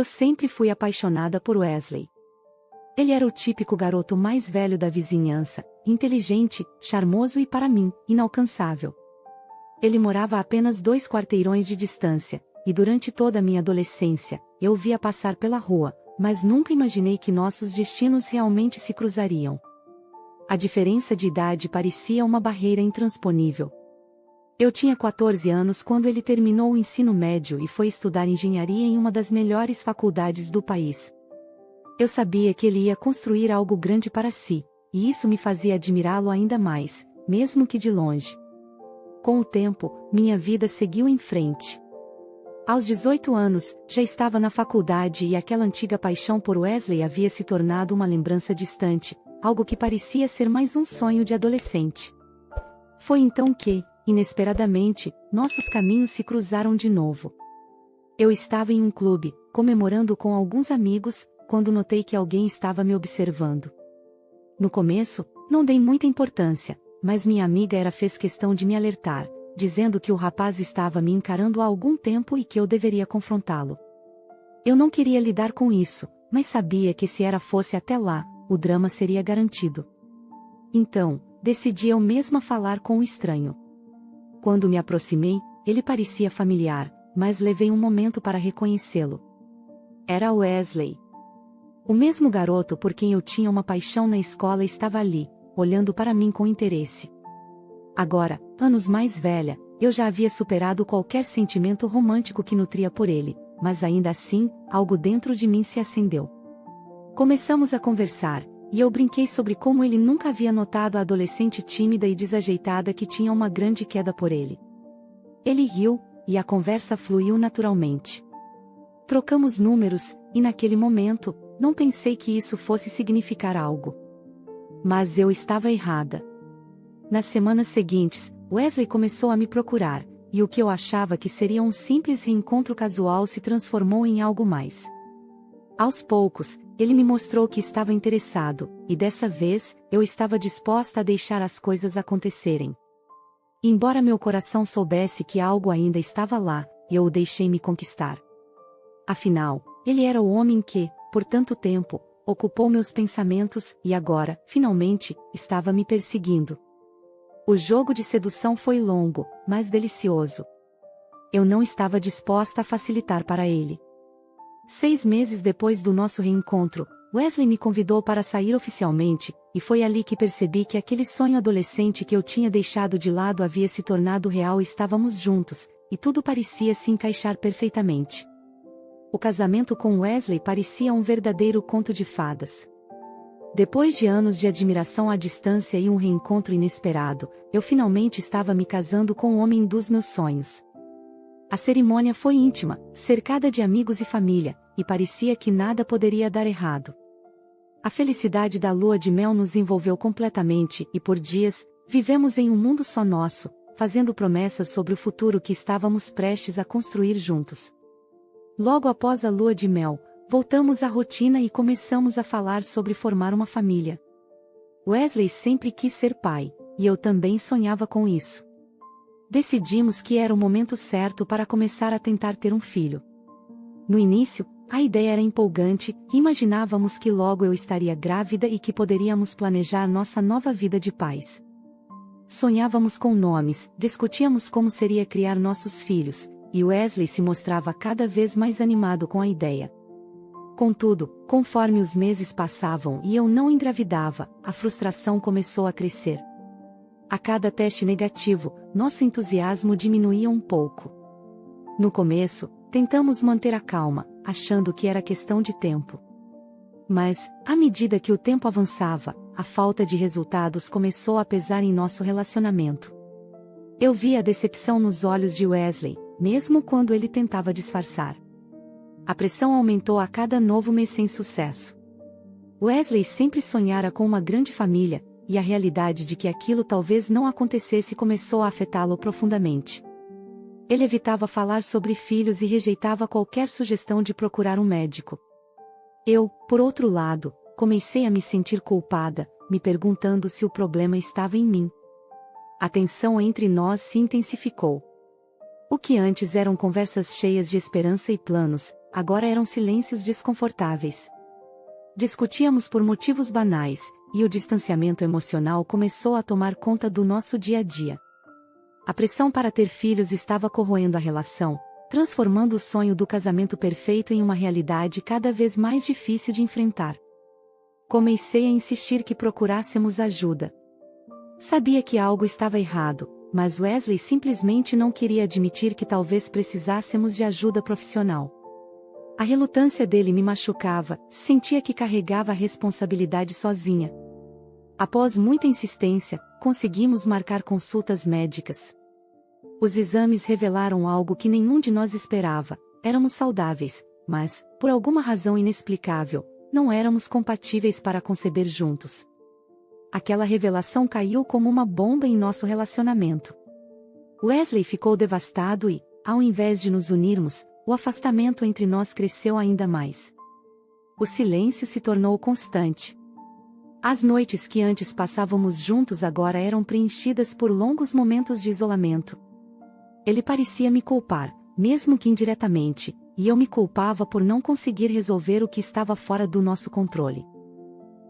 Eu sempre fui apaixonada por Wesley. Ele era o típico garoto mais velho da vizinhança, inteligente, charmoso e, para mim, inalcançável. Ele morava a apenas 2 quarteirões de distância, e durante toda a minha adolescência, eu o via passar pela rua, mas nunca imaginei que nossos destinos realmente se cruzariam. A diferença de idade parecia uma barreira intransponível. Eu tinha 14 anos quando ele terminou o ensino médio e foi estudar engenharia em uma das melhores faculdades do país. Eu sabia que ele ia construir algo grande para si, e isso me fazia admirá-lo ainda mais, mesmo que de longe. Com o tempo, minha vida seguiu em frente. Aos 18 anos, já estava na faculdade e aquela antiga paixão por Wesley havia se tornado uma lembrança distante, algo que parecia ser mais um sonho de adolescente. Foi então que, inesperadamente, nossos caminhos se cruzaram de novo. Eu estava em um clube, comemorando com alguns amigos, quando notei que alguém estava me observando. No começo, não dei muita importância, mas minha amiga fez questão de me alertar, dizendo que o rapaz estava me encarando há algum tempo e que eu deveria confrontá-lo. Eu não queria lidar com isso, mas sabia que se fosse até lá, o drama seria garantido. Então, decidi eu mesma falar com o estranho. Quando me aproximei, ele parecia familiar, mas levei um momento para reconhecê-lo. Era Wesley. O mesmo garoto por quem eu tinha uma paixão na escola estava ali, olhando para mim com interesse. Agora, anos mais velha, eu já havia superado qualquer sentimento romântico que nutria por ele, mas ainda assim, algo dentro de mim se acendeu. Começamos a conversar, e eu brinquei sobre como ele nunca havia notado a adolescente tímida e desajeitada que tinha uma grande queda por ele. Ele riu, e a conversa fluiu naturalmente. Trocamos números, e naquele momento, não pensei que isso fosse significar algo. Mas eu estava errada. Nas semanas seguintes, Wesley começou a me procurar, e o que eu achava que seria um simples reencontro casual se transformou em algo mais. Aos poucos, ele me mostrou que estava interessado, e dessa vez, eu estava disposta a deixar as coisas acontecerem. Embora meu coração soubesse que algo ainda estava lá, eu o deixei me conquistar. Afinal, ele era o homem que, por tanto tempo, ocupou meus pensamentos e agora, finalmente, estava me perseguindo. O jogo de sedução foi longo, mas delicioso. Eu não estava disposta a facilitar para ele. 6 meses depois do nosso reencontro, Wesley me convidou para sair oficialmente, e foi ali que percebi que aquele sonho adolescente que eu tinha deixado de lado havia se tornado real e estávamos juntos, e tudo parecia se encaixar perfeitamente. O casamento com Wesley parecia um verdadeiro conto de fadas. Depois de anos de admiração à distância e um reencontro inesperado, eu finalmente estava me casando com o homem dos meus sonhos. A cerimônia foi íntima, cercada de amigos e família, e parecia que nada poderia dar errado. A felicidade da lua de mel nos envolveu completamente e por dias, vivemos em um mundo só nosso, fazendo promessas sobre o futuro que estávamos prestes a construir juntos. Logo após a lua de mel, voltamos à rotina e começamos a falar sobre formar uma família. Wesley sempre quis ser pai, e eu também sonhava com isso. Decidimos que era o momento certo para começar a tentar ter um filho. No início, a ideia era empolgante, e imaginávamos que logo eu estaria grávida e que poderíamos planejar nossa nova vida de pais. Sonhávamos com nomes, discutíamos como seria criar nossos filhos, e Wesley se mostrava cada vez mais animado com a ideia. Contudo, conforme os meses passavam e eu não engravidava, a frustração começou a crescer. A cada teste negativo, nosso entusiasmo diminuía um pouco. No começo, tentamos manter a calma, achando que era questão de tempo. Mas, à medida que o tempo avançava, a falta de resultados começou a pesar em nosso relacionamento. Eu via a decepção nos olhos de Wesley, mesmo quando ele tentava disfarçar. A pressão aumentou a cada novo mês sem sucesso. Wesley sempre sonhara com uma grande família, e a realidade de que aquilo talvez não acontecesse começou a afetá-lo profundamente. Ele evitava falar sobre filhos e rejeitava qualquer sugestão de procurar um médico. Eu, por outro lado, comecei a me sentir culpada, me perguntando se o problema estava em mim. A tensão entre nós se intensificou. O que antes eram conversas cheias de esperança e planos, agora eram silêncios desconfortáveis. Discutíamos por motivos banais, e o distanciamento emocional começou a tomar conta do nosso dia a dia. A pressão para ter filhos estava corroendo a relação, transformando o sonho do casamento perfeito em uma realidade cada vez mais difícil de enfrentar. Comecei a insistir que procurássemos ajuda. Sabia que algo estava errado, mas Wesley simplesmente não queria admitir que talvez precisássemos de ajuda profissional. A relutância dele me machucava, sentia que carregava a responsabilidade sozinha. Após muita insistência, conseguimos marcar consultas médicas. Os exames revelaram algo que nenhum de nós esperava: éramos saudáveis, mas, por alguma razão inexplicável, não éramos compatíveis para conceber juntos. Aquela revelação caiu como uma bomba em nosso relacionamento. Wesley ficou devastado e, ao invés de nos unirmos, o afastamento entre nós cresceu ainda mais. O silêncio se tornou constante. As noites que antes passávamos juntos agora eram preenchidas por longos momentos de isolamento. Ele parecia me culpar, mesmo que indiretamente, e eu me culpava por não conseguir resolver o que estava fora do nosso controle.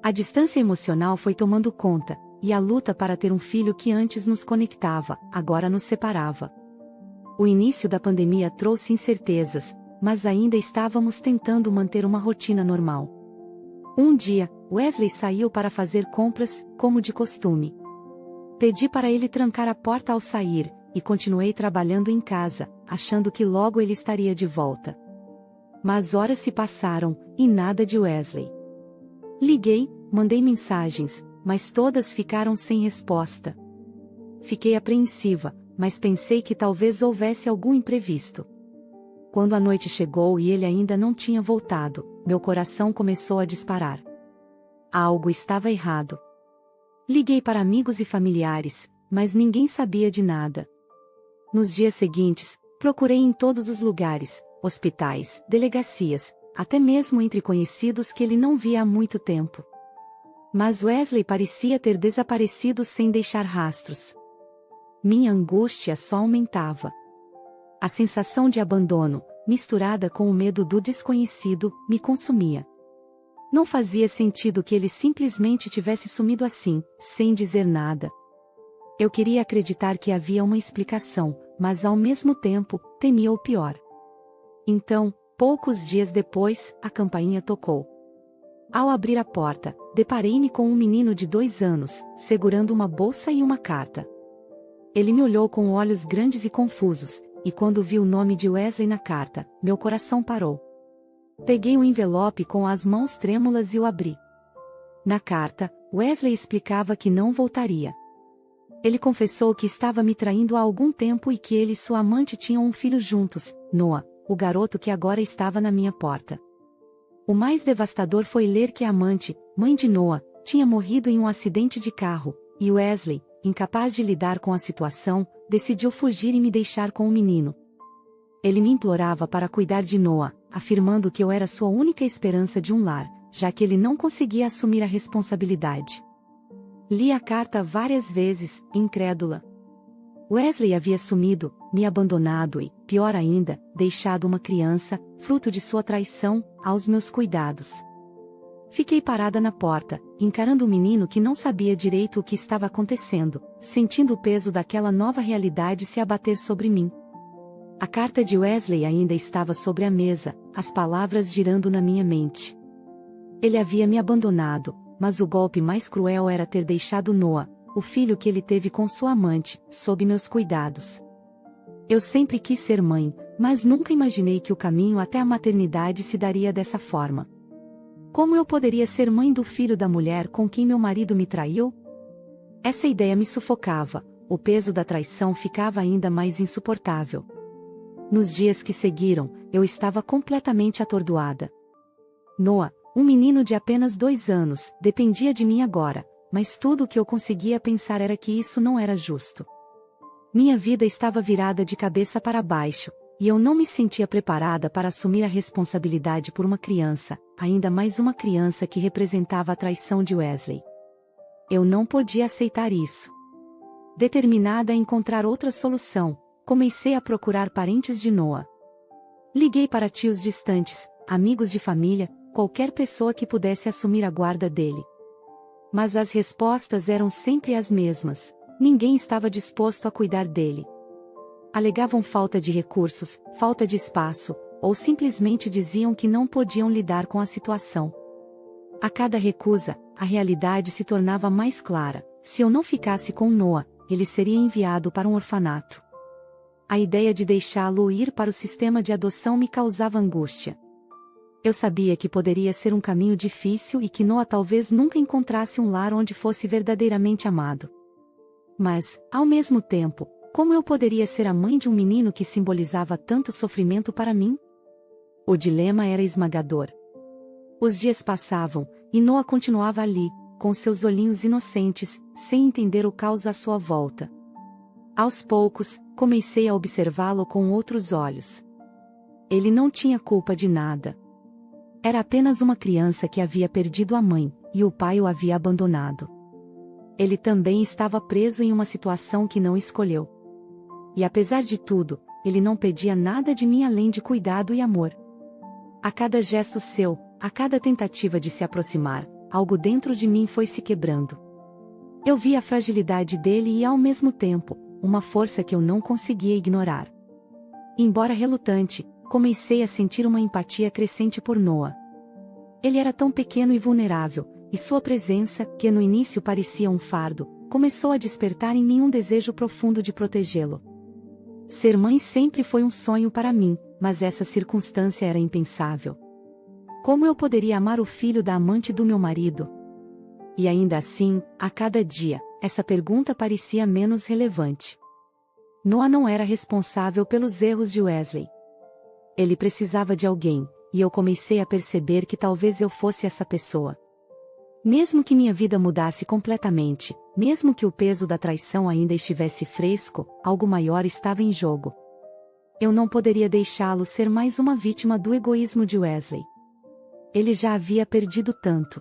A distância emocional foi tomando conta, e a luta para ter um filho que antes nos conectava, agora nos separava. O início da pandemia trouxe incertezas, mas ainda estávamos tentando manter uma rotina normal. Um dia, Wesley saiu para fazer compras, como de costume. Pedi para ele trancar a porta ao sair, e continuei trabalhando em casa, achando que logo ele estaria de volta. Mas horas se passaram, e nada de Wesley. Liguei, mandei mensagens, mas todas ficaram sem resposta. Fiquei apreensiva, mas pensei que talvez houvesse algum imprevisto. Quando a noite chegou e ele ainda não tinha voltado, meu coração começou a disparar. Algo estava errado. Liguei para amigos e familiares, mas ninguém sabia de nada. Nos dias seguintes, procurei em todos os lugares, hospitais, delegacias, até mesmo entre conhecidos que ele não via há muito tempo. Mas Wesley parecia ter desaparecido sem deixar rastros. Minha angústia só aumentava. A sensação de abandono, misturada com o medo do desconhecido, me consumia. Não fazia sentido que ele simplesmente tivesse sumido assim, sem dizer nada. Eu queria acreditar que havia uma explicação, mas ao mesmo tempo, temia o pior. Então, poucos dias depois, a campainha tocou. Ao abrir a porta, deparei-me com um menino de 2 anos, segurando uma bolsa e uma carta. Ele me olhou com olhos grandes e confusos, e quando vi o nome de Wesley na carta, meu coração parou. Peguei o envelope com as mãos trêmulas e o abri. Na carta, Wesley explicava que não voltaria. Ele confessou que estava me traindo há algum tempo e que ele e sua amante tinham um filho juntos, Noah, o garoto que agora estava na minha porta. O mais devastador foi ler que a amante, mãe de Noah, tinha morrido em um acidente de carro, e Wesley, incapaz de lidar com a situação, decidiu fugir e me deixar com o menino. Ele me implorava para cuidar de Noah, afirmando que eu era sua única esperança de um lar, já que ele não conseguia assumir a responsabilidade. Li a carta várias vezes, incrédula. Wesley havia sumido, me abandonado e, pior ainda, deixado uma criança, fruto de sua traição, aos meus cuidados. Fiquei parada na porta, encarando o menino que não sabia direito o que estava acontecendo, sentindo o peso daquela nova realidade se abater sobre mim. A carta de Wesley ainda estava sobre a mesa, as palavras girando na minha mente. Ele havia me abandonado, mas o golpe mais cruel era ter deixado Noah, o filho que ele teve com sua amante, sob meus cuidados. Eu sempre quis ser mãe, mas nunca imaginei que o caminho até a maternidade se daria dessa forma. Como eu poderia ser mãe do filho da mulher com quem meu marido me traiu? Essa ideia me sufocava, o peso da traição ficava ainda mais insuportável. Nos dias que seguiram, eu estava completamente atordoada. Noah, um menino de apenas 2 anos, dependia de mim agora, mas tudo o que eu conseguia pensar era que isso não era justo. Minha vida estava virada de cabeça para baixo, e eu não me sentia preparada para assumir a responsabilidade por uma criança, ainda mais uma criança que representava a traição de Wesley. Eu não podia aceitar isso. Determinada a encontrar outra solução, comecei a procurar parentes de Noah. Liguei para tios distantes, amigos de família, qualquer pessoa que pudesse assumir a guarda dele. Mas as respostas eram sempre as mesmas: ninguém estava disposto a cuidar dele. Alegavam falta de recursos, falta de espaço, ou simplesmente diziam que não podiam lidar com a situação. A cada recusa, a realidade se tornava mais clara: se eu não ficasse com Noah, ele seria enviado para um orfanato. A ideia de deixá-lo ir para o sistema de adoção me causava angústia. Eu sabia que poderia ser um caminho difícil e que Noah talvez nunca encontrasse um lar onde fosse verdadeiramente amado. Mas, ao mesmo tempo, como eu poderia ser a mãe de um menino que simbolizava tanto sofrimento para mim? O dilema era esmagador. Os dias passavam, e Noah continuava ali, com seus olhinhos inocentes, sem entender o caos à sua volta. Aos poucos, comecei a observá-lo com outros olhos. Ele não tinha culpa de nada. Era apenas uma criança que havia perdido a mãe, e o pai o havia abandonado. Ele também estava preso em uma situação que não escolheu. E apesar de tudo, ele não pedia nada de mim além de cuidado e amor. A cada gesto seu, a cada tentativa de se aproximar, algo dentro de mim foi se quebrando. Eu via a fragilidade dele e, ao mesmo tempo, uma força que eu não conseguia ignorar. Embora relutante, comecei a sentir uma empatia crescente por Noah. Ele era tão pequeno e vulnerável, e sua presença, que no início parecia um fardo, começou a despertar em mim um desejo profundo de protegê-lo. Ser mãe sempre foi um sonho para mim, mas essa circunstância era impensável. Como eu poderia amar o filho da amante do meu marido? E ainda assim, a cada dia, essa pergunta parecia menos relevante. Noah não era responsável pelos erros de Wesley. Ele precisava de alguém, e eu comecei a perceber que talvez eu fosse essa pessoa. Mesmo que minha vida mudasse completamente, mesmo que o peso da traição ainda estivesse fresco, algo maior estava em jogo. Eu não poderia deixá-lo ser mais uma vítima do egoísmo de Wesley. Ele já havia perdido tanto.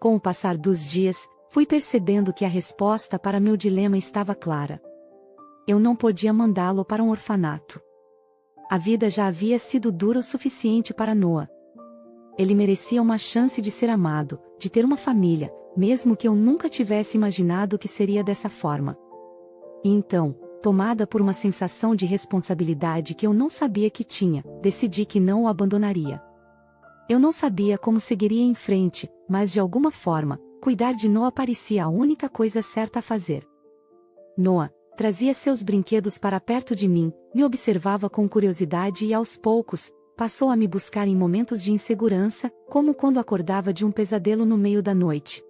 Com o passar dos dias, fui percebendo que a resposta para meu dilema estava clara. Eu não podia mandá-lo para um orfanato. A vida já havia sido dura o suficiente para Noah. Ele merecia uma chance de ser amado, de ter uma família, mesmo que eu nunca tivesse imaginado que seria dessa forma. E então, tomada por uma sensação de responsabilidade que eu não sabia que tinha, decidi que não o abandonaria. Eu não sabia como seguiria em frente, mas de alguma forma, cuidar de Noah parecia a única coisa certa a fazer. Noah trazia seus brinquedos para perto de mim, me observava com curiosidade e aos poucos, passou a me buscar em momentos de insegurança, como quando acordava de um pesadelo no meio da noite.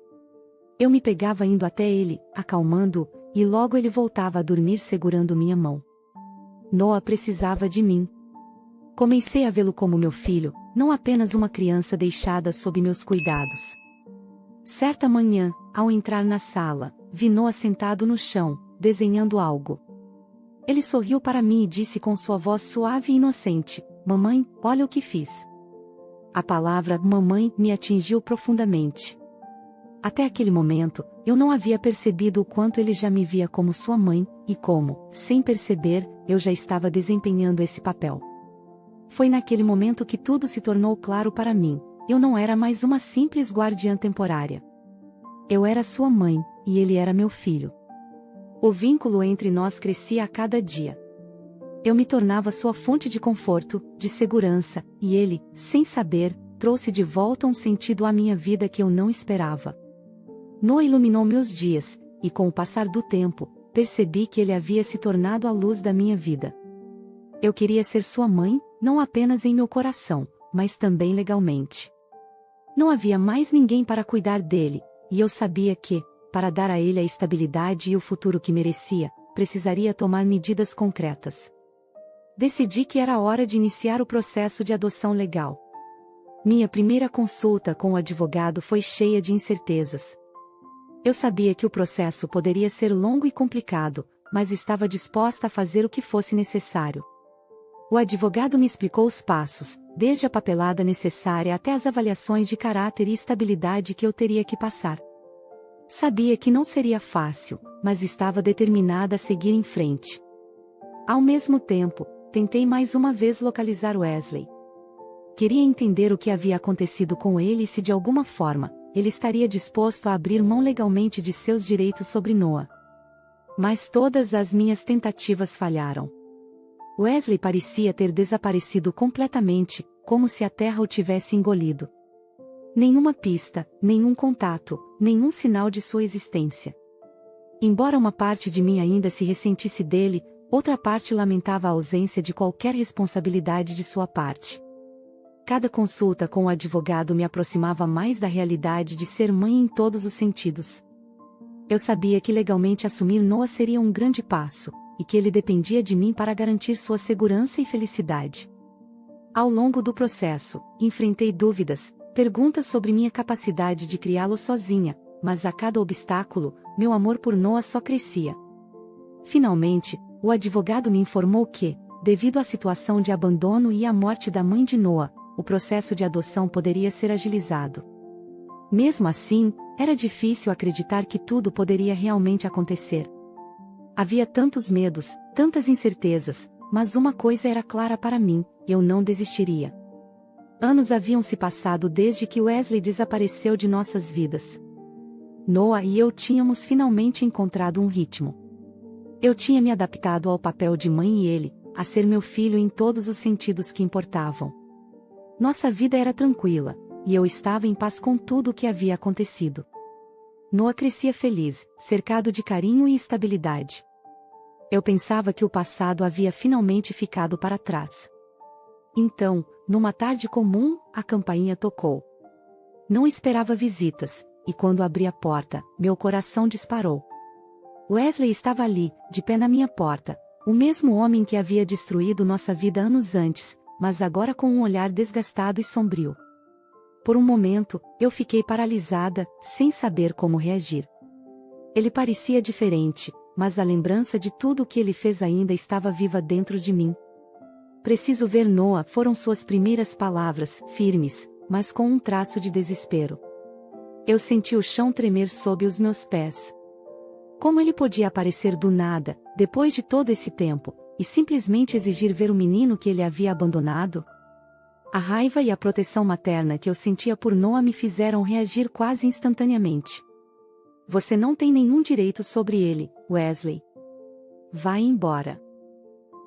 Eu me pegava indo até ele, acalmando-o, e logo ele voltava a dormir segurando minha mão. Noah precisava de mim. Comecei a vê-lo como meu filho, não apenas uma criança deixada sob meus cuidados. Certa manhã, ao entrar na sala, vi Noah sentado no chão, desenhando algo. Ele sorriu para mim e disse com sua voz suave e inocente: "Mamãe, olha o que fiz." A palavra "mamãe" me atingiu profundamente. Até aquele momento, eu não havia percebido o quanto ele já me via como sua mãe, e como, sem perceber, eu já estava desempenhando esse papel. Foi naquele momento que tudo se tornou claro para mim. Eu não era mais uma simples guardiã temporária. Eu era sua mãe, e ele era meu filho. O vínculo entre nós crescia a cada dia. Eu me tornava sua fonte de conforto, de segurança, e ele, sem saber, trouxe de volta um sentido à minha vida que eu não esperava. Noah iluminou meus dias, e com o passar do tempo, percebi que ele havia se tornado a luz da minha vida. Eu queria ser sua mãe, não apenas em meu coração, mas também legalmente. Não havia mais ninguém para cuidar dele, e eu sabia que, para dar a ele a estabilidade e o futuro que merecia, precisaria tomar medidas concretas. Decidi que era hora de iniciar o processo de adoção legal. Minha primeira consulta com o advogado foi cheia de incertezas. Eu sabia que o processo poderia ser longo e complicado, mas estava disposta a fazer o que fosse necessário. O advogado me explicou os passos, desde a papelada necessária até as avaliações de caráter e estabilidade que eu teria que passar. Sabia que não seria fácil, mas estava determinada a seguir em frente. Ao mesmo tempo, tentei mais uma vez localizar Wesley. Queria entender o que havia acontecido com ele e se de alguma forma, ele estaria disposto a abrir mão legalmente de seus direitos sobre Noah. Mas todas as minhas tentativas falharam. Wesley parecia ter desaparecido completamente, como se a terra o tivesse engolido. Nenhuma pista, nenhum contato, nenhum sinal de sua existência. Embora uma parte de mim ainda se ressentisse dele, outra parte lamentava a ausência de qualquer responsabilidade de sua parte. Cada consulta com o advogado me aproximava mais da realidade de ser mãe em todos os sentidos. Eu sabia que legalmente assumir Noah seria um grande passo, e que ele dependia de mim para garantir sua segurança e felicidade. Ao longo do processo, enfrentei dúvidas, perguntas sobre minha capacidade de criá-lo sozinha, mas a cada obstáculo, meu amor por Noah só crescia. Finalmente, o advogado me informou que, devido à situação de abandono e à morte da mãe de Noah, o processo de adoção poderia ser agilizado. Mesmo assim, era difícil acreditar que tudo poderia realmente acontecer. Havia tantos medos, tantas incertezas, mas uma coisa era clara para mim: eu não desistiria. Anos haviam se passado desde que Wesley desapareceu de nossas vidas. Noah e eu tínhamos finalmente encontrado um ritmo. Eu tinha me adaptado ao papel de mãe e ele, a ser meu filho em todos os sentidos que importavam. Nossa vida era tranquila, e eu estava em paz com tudo o que havia acontecido. Noah crescia feliz, cercado de carinho e estabilidade. Eu pensava que o passado havia finalmente ficado para trás. Então, numa tarde comum, a campainha tocou. Não esperava visitas, e quando abri a porta, meu coração disparou. Wesley estava ali, de pé na minha porta, o mesmo homem que havia destruído nossa vida anos antes, mas agora com um olhar desgastado e sombrio. Por um momento, eu fiquei paralisada, sem saber como reagir. Ele parecia diferente, mas a lembrança de tudo o que ele fez ainda estava viva dentro de mim. Preciso ver Noah foram suas primeiras palavras, firmes, mas com um traço de desespero. Eu senti o chão tremer sob os meus pés. Como ele podia aparecer do nada, depois de todo esse tempo, e simplesmente exigir ver o menino que ele havia abandonado? A raiva e a proteção materna que eu sentia por Noah me fizeram reagir quase instantaneamente. Você não tem nenhum direito sobre ele, Wesley. Vá embora.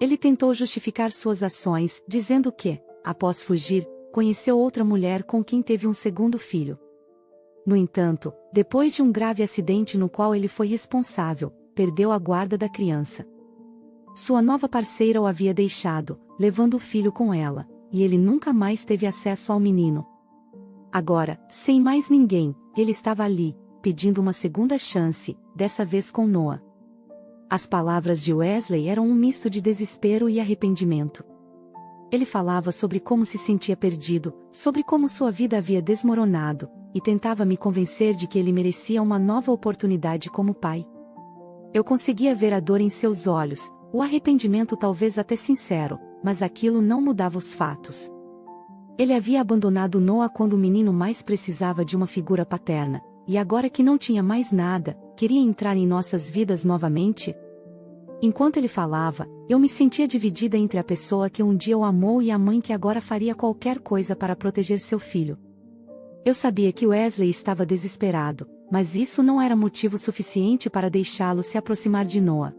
Ele tentou justificar suas ações, dizendo que, após fugir, conheceu outra mulher com quem teve um segundo filho. No entanto, depois de um grave acidente no qual ele foi responsável, perdeu a guarda da criança. Sua nova parceira o havia deixado, levando o filho com ela, e ele nunca mais teve acesso ao menino. Agora, sem mais ninguém, ele estava ali, pedindo uma segunda chance, dessa vez com Noah. As palavras de Wesley eram um misto de desespero e arrependimento. Ele falava sobre como se sentia perdido, sobre como sua vida havia desmoronado, e tentava me convencer de que ele merecia uma nova oportunidade como pai. Eu conseguia ver a dor em seus olhos, o arrependimento talvez até sincero, mas aquilo não mudava os fatos. Ele havia abandonado Noah quando o menino mais precisava de uma figura paterna, e agora que não tinha mais nada, queria entrar em nossas vidas novamente? Enquanto ele falava, eu me sentia dividida entre a pessoa que um dia o amou e a mãe que agora faria qualquer coisa para proteger seu filho. Eu sabia que Wesley estava desesperado, mas isso não era motivo suficiente para deixá-lo se aproximar de Noah.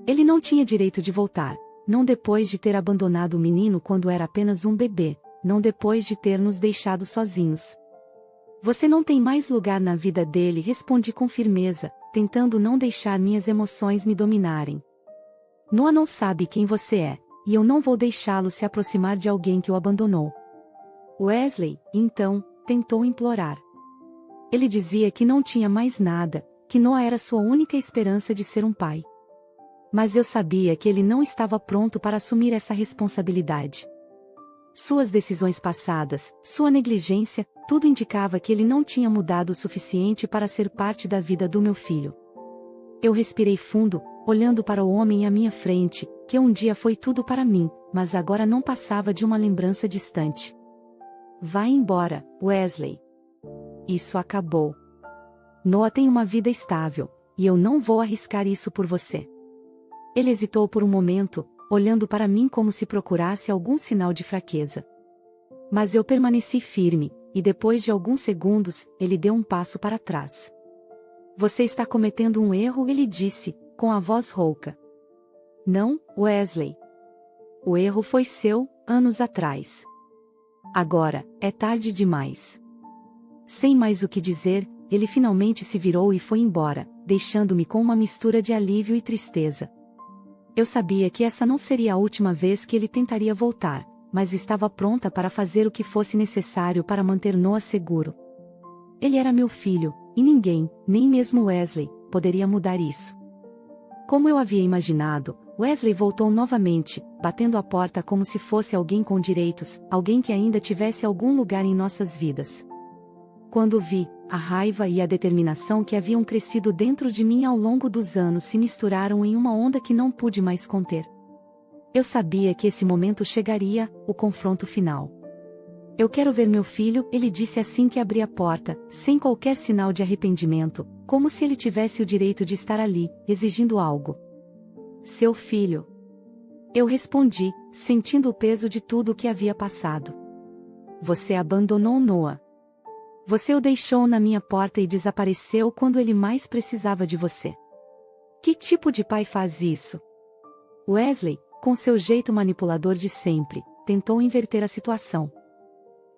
Ele não tinha direito de voltar, não depois de ter abandonado o menino quando era apenas um bebê, não depois de ter nos deixado sozinhos. Você não tem mais lugar na vida dele, respondi com firmeza, tentando não deixar minhas emoções me dominarem. Noah não sabe quem você é, e eu não vou deixá-lo se aproximar de alguém que o abandonou. Wesley, então, tentou implorar. Ele dizia que não tinha mais nada, que Noah era sua única esperança de ser um pai. Mas eu sabia que ele não estava pronto para assumir essa responsabilidade. Suas decisões passadas, sua negligência, tudo indicava que ele não tinha mudado o suficiente para ser parte da vida do meu filho. Eu respirei fundo, olhando para o homem à minha frente, que um dia foi tudo para mim, mas agora não passava de uma lembrança distante. Vá embora, Wesley. Isso acabou. Noah tem uma vida estável, e eu não vou arriscar isso por você. Ele hesitou por um momento, olhando para mim como se procurasse algum sinal de fraqueza. Mas eu permaneci firme, e depois de alguns segundos, ele deu um passo para trás. Você está cometendo um erro, ele disse, com a voz rouca. Não, Wesley. O erro foi seu, anos atrás. Agora, é tarde demais. Sem mais o que dizer, ele finalmente se virou e foi embora, deixando-me com uma mistura de alívio e tristeza. Eu sabia que essa não seria a última vez que ele tentaria voltar, mas estava pronta para fazer o que fosse necessário para manter Noah seguro. Ele era meu filho, e ninguém, nem mesmo Wesley, poderia mudar isso. Como eu havia imaginado, Wesley voltou novamente, batendo a porta como se fosse alguém com direitos, alguém que ainda tivesse algum lugar em nossas vidas. Quando o vi, a raiva e a determinação que haviam crescido dentro de mim ao longo dos anos se misturaram em uma onda que não pude mais conter. Eu sabia que esse momento chegaria, o confronto final. Eu quero ver meu filho, ele disse assim que abri a porta, sem qualquer sinal de arrependimento, como se ele tivesse o direito de estar ali, exigindo algo. Seu filho. Eu respondi, sentindo o peso de tudo o que havia passado. Você abandonou Noah. Você o deixou na minha porta e desapareceu quando ele mais precisava de você. Que tipo de pai faz isso? Wesley, com seu jeito manipulador de sempre, tentou inverter a situação.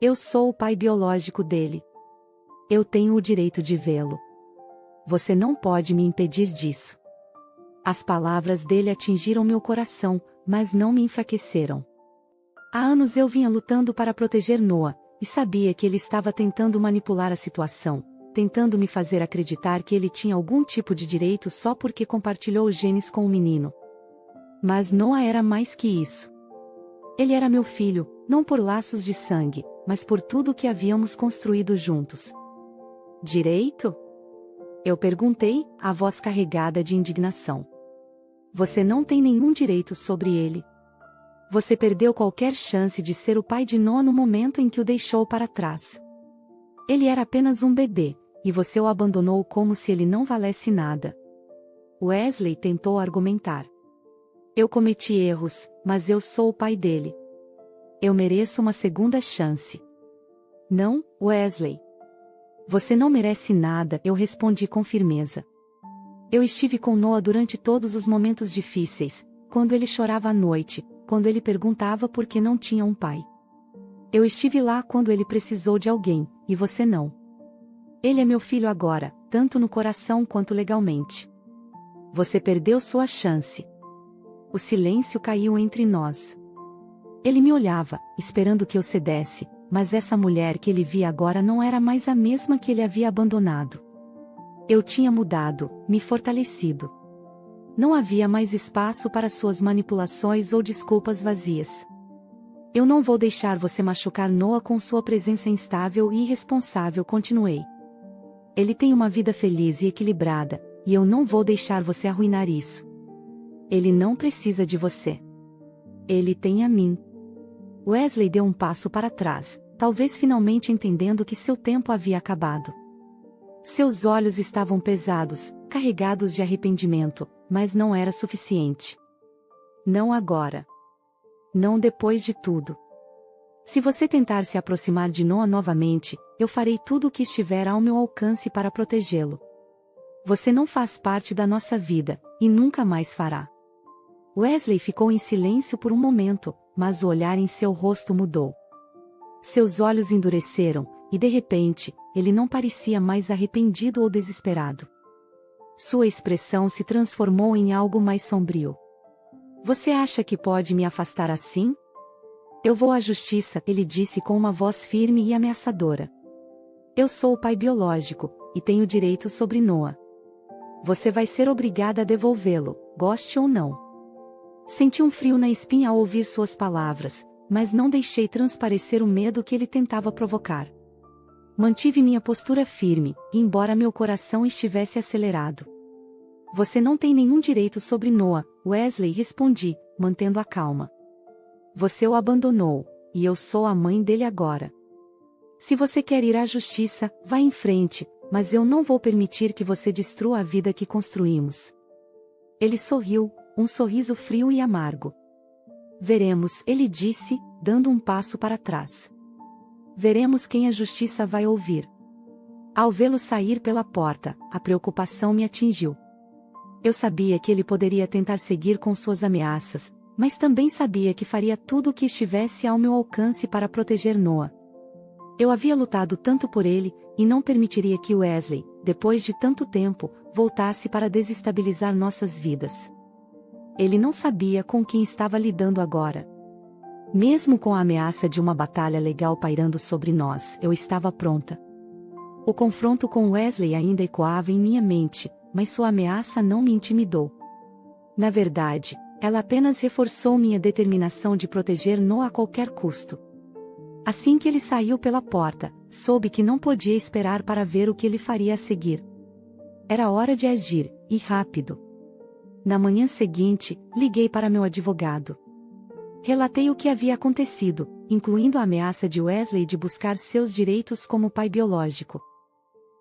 Eu sou o pai biológico dele. Eu tenho o direito de vê-lo. Você não pode me impedir disso. As palavras dele atingiram meu coração, mas não me enfraqueceram. Há anos eu vinha lutando para proteger Noah, e sabia que ele estava tentando manipular a situação, tentando me fazer acreditar que ele tinha algum tipo de direito só porque compartilhou os genes com o menino. Mas Noah era mais que isso. Ele era meu filho, não por laços de sangue, mas por tudo o que havíamos construído juntos. Direito? Eu perguntei, a voz carregada de indignação. Você não tem nenhum direito sobre ele. Você perdeu qualquer chance de ser o pai de Noah no momento em que o deixou para trás. Ele era apenas um bebê, e você o abandonou como se ele não valesse nada. Wesley tentou argumentar. Eu cometi erros, mas eu sou o pai dele. Eu mereço uma segunda chance. Não, Wesley. Você não merece nada, eu respondi com firmeza. Eu estive com Noah durante todos os momentos difíceis, quando ele chorava à noite, quando ele perguntava por que não tinha um pai. Eu estive lá quando ele precisou de alguém, e você não. Ele é meu filho agora, tanto no coração quanto legalmente. Você perdeu sua chance. O silêncio caiu entre nós. Ele me olhava, esperando que eu cedesse, mas essa mulher que ele via agora não era mais a mesma que ele havia abandonado. Eu tinha mudado, me fortalecido. Não havia mais espaço para suas manipulações ou desculpas vazias. Eu não vou deixar você machucar Noah com sua presença instável e irresponsável, continuei. Ele tem uma vida feliz e equilibrada, e eu não vou deixar você arruinar isso. Ele não precisa de você. Ele tem a mim. Wesley deu um passo para trás, talvez finalmente entendendo que seu tempo havia acabado. Seus olhos estavam pesados, carregados de arrependimento, mas não era suficiente. Não agora. Não depois de tudo. Se você tentar se aproximar de Noah novamente, eu farei tudo o que estiver ao meu alcance para protegê-lo. Você não faz parte da nossa vida, e nunca mais fará. Wesley ficou em silêncio por um momento, mas o olhar em seu rosto mudou. Seus olhos endureceram, e de repente, ele não parecia mais arrependido ou desesperado. Sua expressão se transformou em algo mais sombrio. Você acha que pode me afastar assim? Eu vou à justiça, ele disse com uma voz firme e ameaçadora. Eu sou o pai biológico, e tenho direito sobre Noah. Você vai ser obrigada a devolvê-lo, goste ou não. Senti um frio na espinha ao ouvir suas palavras, mas não deixei transparecer o medo que ele tentava provocar. Mantive minha postura firme, embora meu coração estivesse acelerado. Você não tem nenhum direito sobre Noah, Wesley, respondi, mantendo a calma. Você o abandonou, e eu sou a mãe dele agora. Se você quer ir à justiça, vá em frente, mas eu não vou permitir que você destrua a vida que construímos. Ele sorriu, um sorriso frio e amargo. Veremos, ele disse, dando um passo para trás. Veremos quem a justiça vai ouvir. Ao vê-lo sair pela porta, a preocupação me atingiu. Eu sabia que ele poderia tentar seguir com suas ameaças, mas também sabia que faria tudo o que estivesse ao meu alcance para proteger Noah. Eu havia lutado tanto por ele, e não permitiria que Wesley, depois de tanto tempo, voltasse para desestabilizar nossas vidas. Ele não sabia com quem estava lidando agora. Mesmo com a ameaça de uma batalha legal pairando sobre nós, eu estava pronta. O confronto com Wesley ainda ecoava em minha mente, mas sua ameaça não me intimidou. Na verdade, ela apenas reforçou minha determinação de proteger Noah a qualquer custo. Assim que ele saiu pela porta, soube que não podia esperar para ver o que ele faria a seguir. Era hora de agir, e rápido. Na manhã seguinte, liguei para meu advogado. Relatei o que havia acontecido, incluindo a ameaça de Wesley de buscar seus direitos como pai biológico.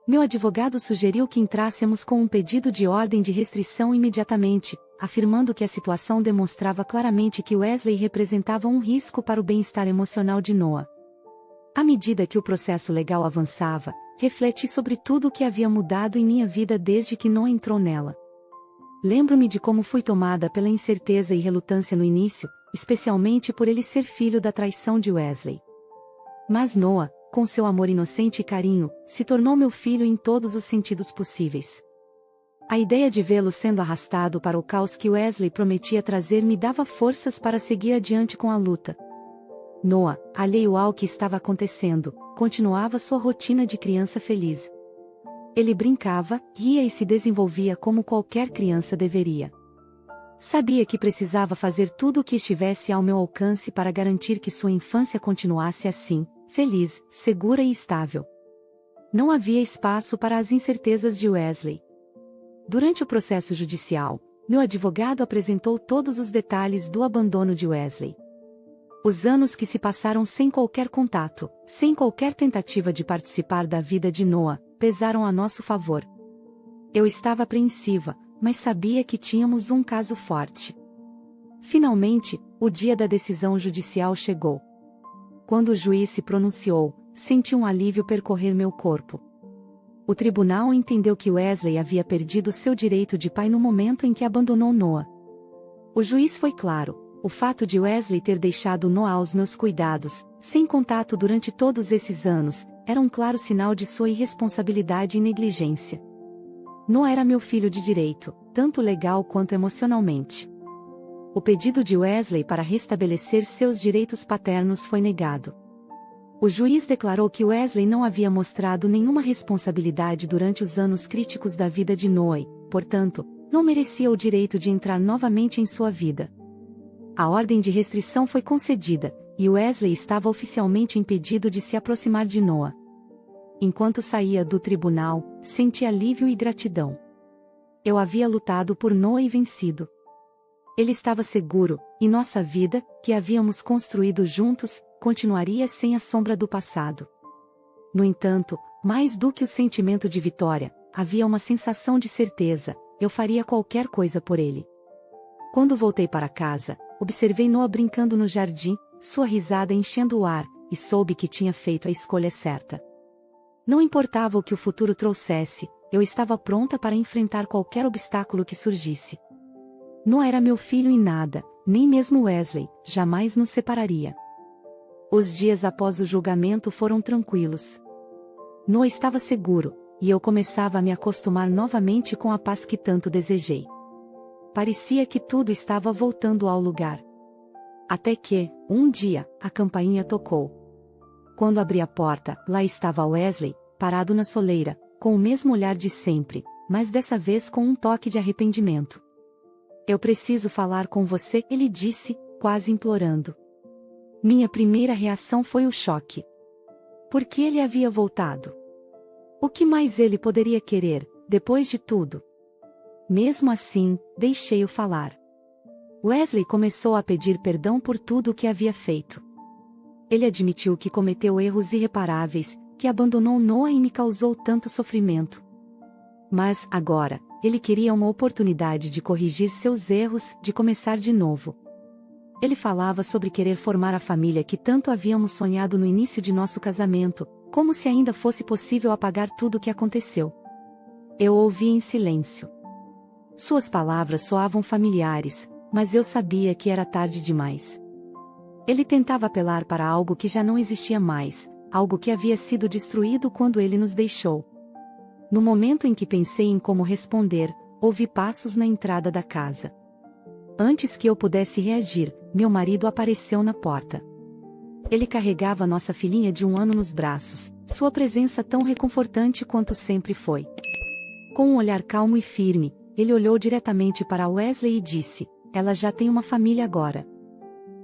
Meu advogado sugeriu que entrássemos com um pedido de ordem de restrição imediatamente, afirmando que a situação demonstrava claramente que Wesley representava um risco para o bem-estar emocional de Noah. À medida que o processo legal avançava, refleti sobre tudo o que havia mudado em minha vida desde que Noah entrou nela. Lembro-me de como fui tomada pela incerteza e relutância no início, especialmente por ele ser filho da traição de Wesley. Mas Noah, com seu amor inocente e carinho, se tornou meu filho em todos os sentidos possíveis. A ideia de vê-lo sendo arrastado para o caos que Wesley prometia trazer me dava forças para seguir adiante com a luta. Noah, alheio ao que estava acontecendo, continuava sua rotina de criança feliz. Ele brincava, ria e se desenvolvia como qualquer criança deveria. Sabia que precisava fazer tudo o que estivesse ao meu alcance para garantir que sua infância continuasse assim, feliz, segura e estável. Não havia espaço para as incertezas de Wesley. Durante o processo judicial, meu advogado apresentou todos os detalhes do abandono de Wesley. Os anos que se passaram sem qualquer contato, sem qualquer tentativa de participar da vida de Noah, pesaram a nosso favor. Eu estava apreensiva, mas sabia que tínhamos um caso forte. Finalmente, o dia da decisão judicial chegou. Quando o juiz se pronunciou, senti um alívio percorrer meu corpo. O tribunal entendeu que Wesley havia perdido seu direito de pai no momento em que abandonou Noah. O juiz foi claro: o fato de Wesley ter deixado Noah aos meus cuidados, sem contato durante todos esses anos, era um claro sinal de sua irresponsabilidade e negligência. Noah era meu filho de direito, tanto legal quanto emocionalmente. O pedido de Wesley para restabelecer seus direitos paternos foi negado. O juiz declarou que Wesley não havia mostrado nenhuma responsabilidade durante os anos críticos da vida de Noah e, portanto, não merecia o direito de entrar novamente em sua vida. A ordem de restrição foi concedida, e Wesley estava oficialmente impedido de se aproximar de Noah. Enquanto saía do tribunal, senti alívio e gratidão. Eu havia lutado por Noah e vencido. Ele estava seguro, e nossa vida, que havíamos construído juntos, continuaria sem a sombra do passado. No entanto, mais do que o sentimento de vitória, havia uma sensação de certeza: eu faria qualquer coisa por ele. Quando voltei para casa, observei Noah brincando no jardim, sua risada enchendo o ar, e soube que tinha feito a escolha certa. Não importava o que o futuro trouxesse, eu estava pronta para enfrentar qualquer obstáculo que surgisse. Noah era meu filho e nada, nem mesmo Wesley, jamais nos separaria. Os dias após o julgamento foram tranquilos. Noah estava seguro, e eu começava a me acostumar novamente com a paz que tanto desejei. Parecia que tudo estava voltando ao lugar. Até que, um dia, a campainha tocou. Quando abri a porta, lá estava Wesley, parado na soleira, com o mesmo olhar de sempre, mas dessa vez com um toque de arrependimento. "Eu preciso falar com você", ele disse, quase implorando. Minha primeira reação foi o choque. Por que ele havia voltado? O que mais ele poderia querer, depois de tudo? Mesmo assim, deixei-o falar. Wesley começou a pedir perdão por tudo o que havia feito. Ele admitiu que cometeu erros irreparáveis, que abandonou Noah e me causou tanto sofrimento. Mas, agora, ele queria uma oportunidade de corrigir seus erros, de começar de novo. Ele falava sobre querer formar a família que tanto havíamos sonhado no início de nosso casamento, como se ainda fosse possível apagar tudo o que aconteceu. Eu ouvi em silêncio. Suas palavras soavam familiares, mas eu sabia que era tarde demais. Ele tentava apelar para algo que já não existia mais, algo que havia sido destruído quando ele nos deixou. No momento em que pensei em como responder, ouvi passos na entrada da casa. Antes que eu pudesse reagir, meu marido apareceu na porta. Ele carregava nossa filhinha de 1 ano nos braços, sua presença tão reconfortante quanto sempre foi. Com um olhar calmo e firme, ele olhou diretamente para Wesley e disse: "Ela já tem uma família agora."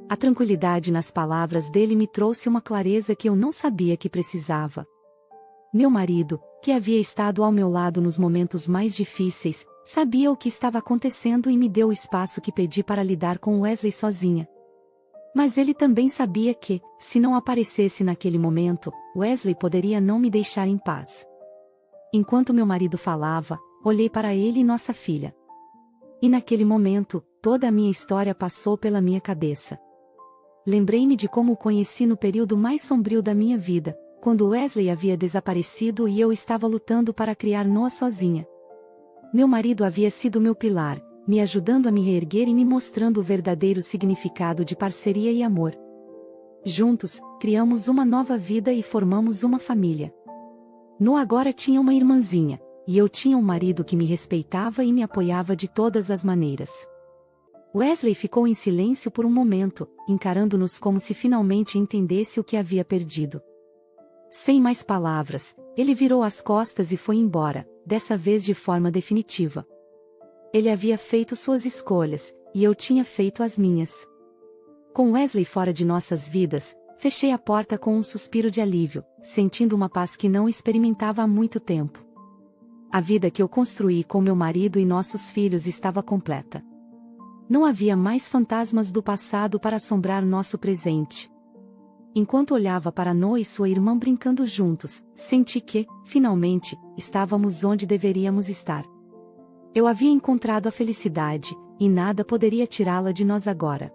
A tranquilidade nas palavras dele me trouxe uma clareza que eu não sabia que precisava. Meu marido, que havia estado ao meu lado nos momentos mais difíceis, sabia o que estava acontecendo e me deu o espaço que pedi para lidar com Wesley sozinha. Mas ele também sabia que, se não aparecesse naquele momento, Wesley poderia não me deixar em paz. Enquanto meu marido falava, olhei para ele e nossa filha. E naquele momento, toda a minha história passou pela minha cabeça. Lembrei-me de como o conheci no período mais sombrio da minha vida, quando Wesley havia desaparecido e eu estava lutando para criar Noah sozinha. Meu marido havia sido meu pilar, me ajudando a me reerguer e me mostrando o verdadeiro significado de parceria e amor. Juntos, criamos uma nova vida e formamos uma família. Noah agora tinha uma irmãzinha, e eu tinha um marido que me respeitava e me apoiava de todas as maneiras. Wesley ficou em silêncio por um momento, encarando-nos como se finalmente entendesse o que havia perdido. Sem mais palavras, ele virou as costas e foi embora, dessa vez de forma definitiva. Ele havia feito suas escolhas, e eu tinha feito as minhas. Com Wesley fora de nossas vidas, fechei a porta com um suspiro de alívio, sentindo uma paz que não experimentava há muito tempo. A vida que eu construí com meu marido e nossos filhos estava completa. Não havia mais fantasmas do passado para assombrar nosso presente. Enquanto olhava para Noah e sua irmã brincando juntos, senti que, finalmente, estávamos onde deveríamos estar. Eu havia encontrado a felicidade, e nada poderia tirá-la de nós agora.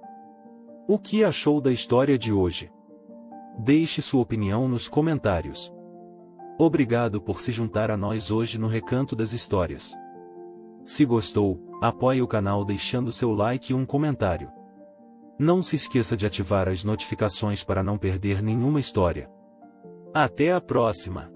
O que achou da história de hoje? Deixe sua opinião nos comentários. Obrigado por se juntar a nós hoje no Recanto das Histórias. Se gostou, apoie o canal deixando seu like e um comentário. Não se esqueça de ativar as notificações para não perder nenhuma história. Até a próxima!